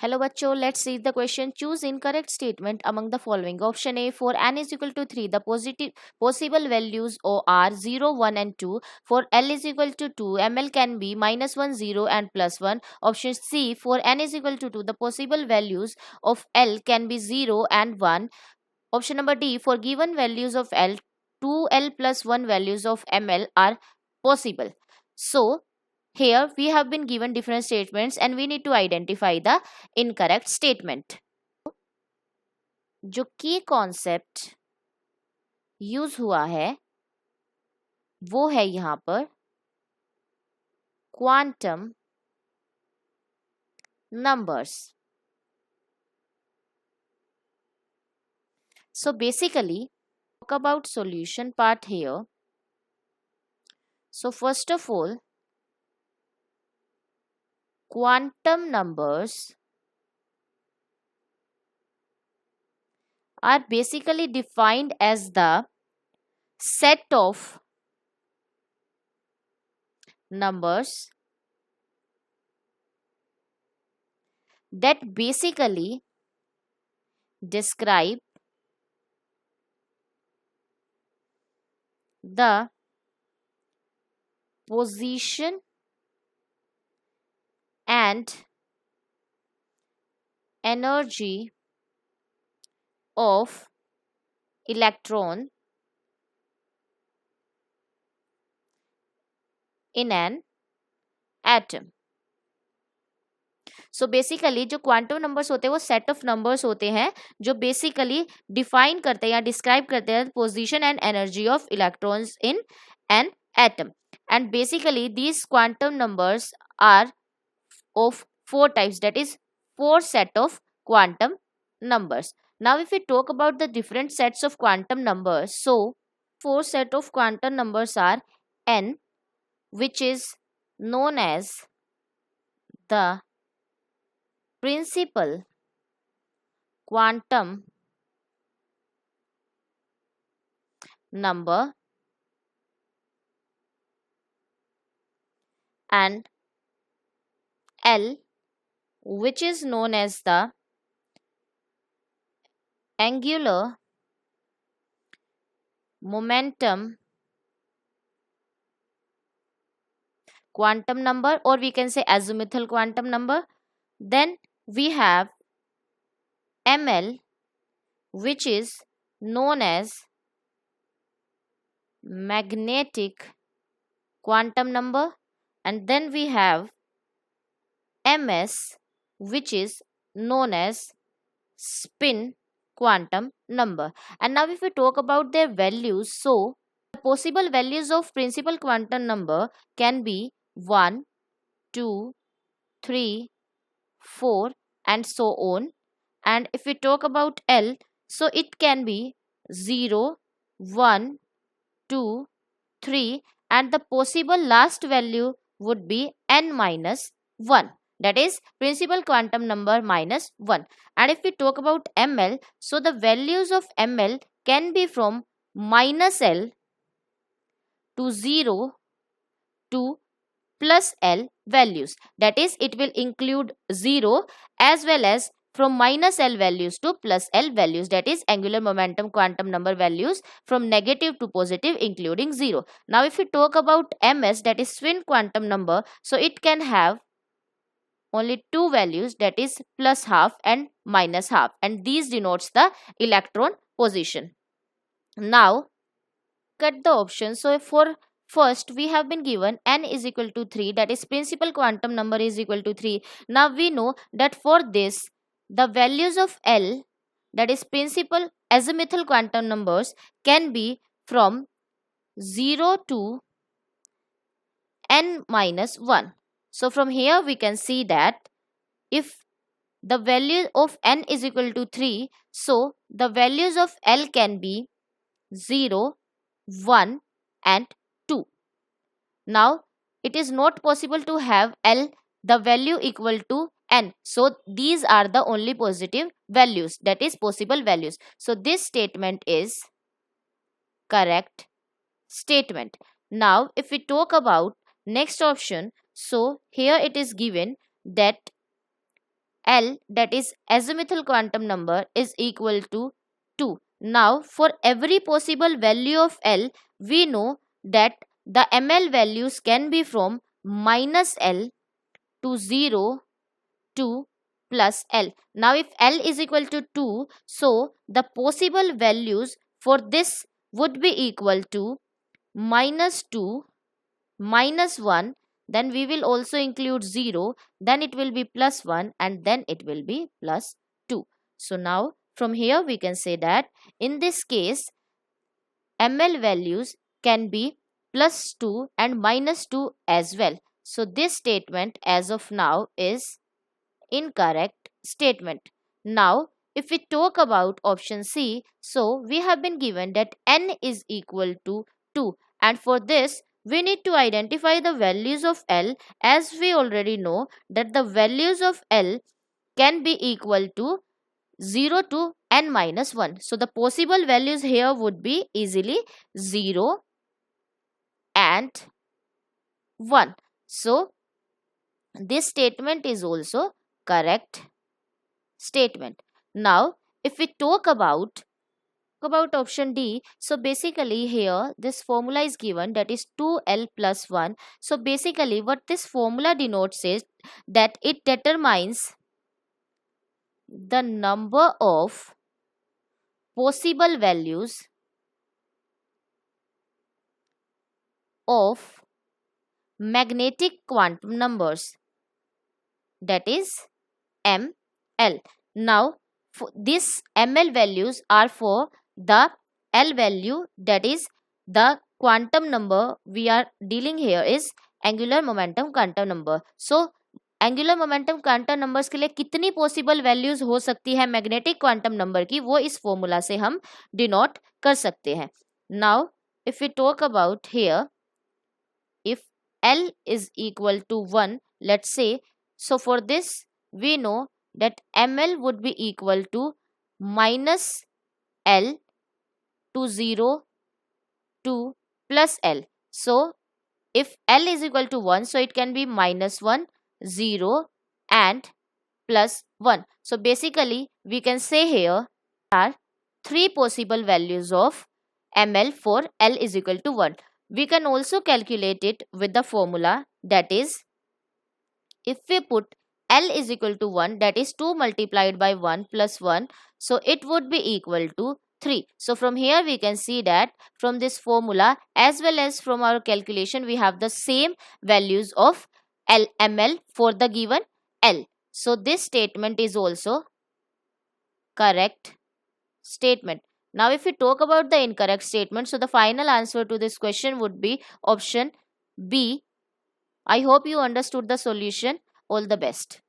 Hello बच्चों, let's read the question. Choose incorrect statement among the following. Option A, for n is equal to 3, the possible values are 0, 1 and 2. For L is equal to 2, ML can be minus 1, 0 and plus 1. Option C, for n is equal to 2, the possible values of L can be 0 and 1. Option number D, for given values of L, 2L plus 1 values of ML are possible. So, here we have been given different statements and we need to identify the incorrect statement. जो की concept use हुआ है वो है यहां पर quantum numbers. So basically, talk about solution part here. So first of all, quantum numbers are basically defined as the set of numbers that basically describe the position and energy of electron in an atom. So basically जो quantum numbers होते हैं वो set of numbers होते हैं जो basically define करते हैं या डिस्क्राइब करते हैं position and energy of electrons in an atom. And basically these quantum numbers are of four types, that is four set of quantum numbers. Now if we talk about the different sets of quantum numbers, so four set of quantum numbers are n, which is known as the principal quantum number, and L, which is known as the angular momentum quantum number, or we can say azimuthal quantum number. Then we have ML, which is known as magnetic quantum number, and then we have MS, which is known as spin quantum number. And now if we talk about their values, so the possible values of principal quantum number can be 1, 2, 3, 4 and so on. And if we talk about L, so it can be 0, 1, 2, 3, and the possible last value would be n minus 1, that is principal quantum number minus 1. And if we talk about ML, so the values of ML can be from minus L to 0 to plus L values, that is it will include 0 as well as from minus L values to plus L values, that is angular momentum quantum number values from negative to positive including 0. Now if we talk about MS, that is spin quantum number, so it can have only two values, that is plus half and minus half, and these denotes the electron position. Now cut the options. So for first we have been given n is equal to 3, that is principal quantum number is equal to 3. Now we know that for this the values of L, that is principal azimuthal quantum numbers, can be from 0 to n minus 1. So from here we can see that if the value of n is equal to 3, so the values of L can be 0, 1 and 2. Now it is not possible to have L the value equal to n, so these are the only positive values, that is possible values. So this statement is correct statement. Now if we talk about next option, so here it is given that L, that is azimuthal quantum number, is equal to 2. Now for every possible value of L, we know that the ML values can be from minus L to 0 to plus L. Now if L is equal to 2, so the possible values for this would be equal to minus 2, minus 1, then we will also include 0, then it will be plus 1, and then it will be plus 2. So now from here we can say that in this case ML values can be plus 2 and minus 2 as well. So this statement as of now is incorrect statement. Now if we talk about option C, so we have been given that n is equal to 2, and for this we need to identify the values of L, as we already know that the values of L can be equal to 0 to n minus 1. So the possible values here would be easily 0 and 1. So this statement is also correct statement. Now if we talk about option D, so basically here this formula is given, that is 2L plus 1. So basically what this formula denotes is that it determines the number of possible values of magnetic quantum numbers, that is ML. Now these ML values are for the L value, that is the quantum number we are dealing here is angular momentum quantum number. So angular momentum quantum numbers के लिए कितनी possible values हो सकती है magnetic quantum number की, वो इस formula से हम डिनोट कर सकते हैं. Now if we talk about here, if L is equal to 1, let's say, so for this we know that ML would be equal to minus L to 0 to plus L. So if L is equal to 1, so it can be minus 1, 0 and plus 1. So basically we can say here are three possible values of ML for L is equal to 1. We can also calculate it with the formula, that is if we put L is equal to 1, that is 2 multiplied by 1 plus 1, so it would be equal to 3. So from here we can see that from this formula as well as from our calculation we have the same values of ML for the given L. So this statement is also correct statement. Now if we talk about the incorrect statement, so the final answer to this question would be option B. I hope you understood the solution. All the best.